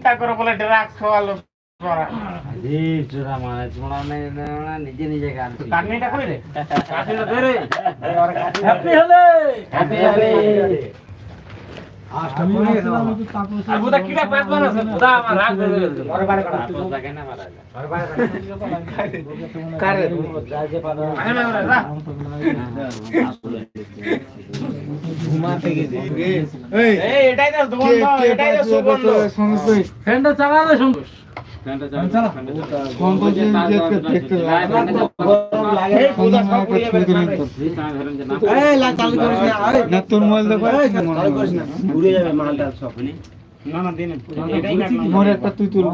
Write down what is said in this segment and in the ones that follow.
চিন্তা করে বলে ড্রাগস খাওয়ালো করা জি চোরা মানে চোরা না নিজে নিজে গান কাটনিটা করে রে কাটনিটা দে রে হ্যাপি হলে হ্যাপি হলে আমি আর বুদা কিটা পেট বানাছে বুদা আমার রাগ ধরে গেছে ঘরে বাইরে কাটা তো জায়গা না মারা যায় ঘরে বাইরে কাটা কারে রাজে পাদা আগে না যা ঘুমাতে গেছে এই এটাই তো সুগন্ধ এটাই তো সুগন্ধ ফ্যানটা চালা দে সন্তোষ ফ্যানটা চালা কোন কোন যে দেখতে গরম লাগে এই বুদা সব পুড়িয়ে বের এই লা চালু করিস না আরে না তোর মোবাইল দেখো চালু করিস না ঘুরে যাবে মালটা সব না না দিন এটাই কাটলাম মোর একটা তুই তুল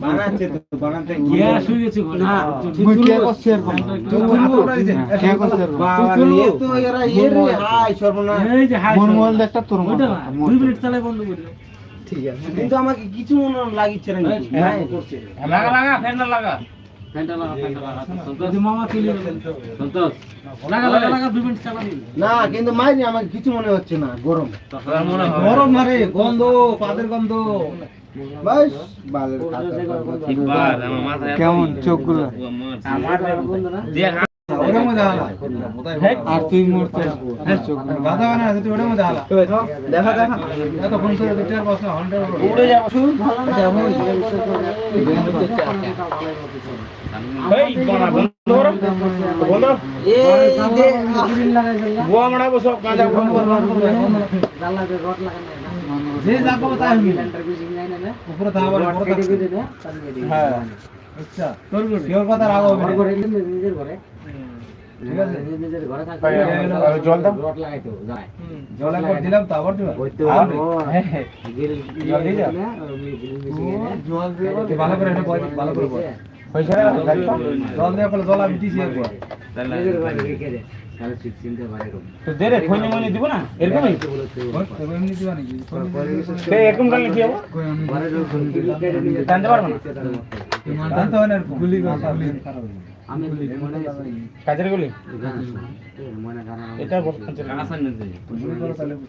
বানাচ্ছে তো বানাতে গ্যাস হয়ে গেছে ঘরে না তুই কে করছিস এরকম তুই তুলবো কে করছিস এরকম বাবা এ তো এরা রে হাই সর্বনা এই যে হাই মোর মোবাইল দেখটা তোর মোবাইল 2 মিনিট চালাই বন্ধ করে ঠিক আছে কিন্তু আমাকে কিছু মনে লাগিচ্ছে না লাগা লাগা ফ্যানটা লাগা ফ্যানটা লাগা যদি মামা কিলি সন্তোষ লাগা লাগা লাগা 2 মিনিট চালা দিন না কিন্তু মাইনি আমাকে কিছু মনে হচ্ছে না গরম মনে হয় গরম মারে গন্ধ পাদের গন্ধ বাস বালের একবার আমার মাথায় কেমন চোখগুলো আমার বন্ধু না যে ওরে মধ্যে হালা আর তুই মরতে চোখ বাধা বানা আছে তুই ওরে মধ্যে হালা দেখা দেখা এত ফোন করে দিতে আর বসনা 100 উড়ে যাব এই বনা বন্ধ করো বন্ধ এই যে বুয়া মারাবো সব কাজা বন্ধ যে যাবো তাই আমি উপরে থাকবার হ্যাঁ আচ্ছা তোর কথা রাগ হবে নিজের ঘরে ঠিক আছে নিজের ঘরে থাকবে জল দাও রড লাগাইতো যায় জল একবার দিলাম তো আবার দিবা জল দিয়ে যাও জল দিয়ে ভালো করে এটা ভালো করে বল পয়সা জল দেওয়ার পরে জল আমি দিছি একবার নিজের ঘরে রেখে দে তাহলে ঠিক চিনতে পারে তো দে রে খৈনি মনি দিব না এরকমই এমনি দিবা নাকি তে এরকম করলে কি হবে ঘরে যখন টানতে পারবো না জানতে হয় না গুলি গুলি আমি মনে কাজের গুলি মনে খারাপ এটা বল কাজের আসান নিতে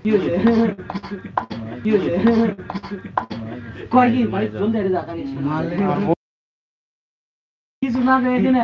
কি হইছে কি হইছে কই কি বাড়ি জলদি এটা যা কানিস কিছু না রে এখানে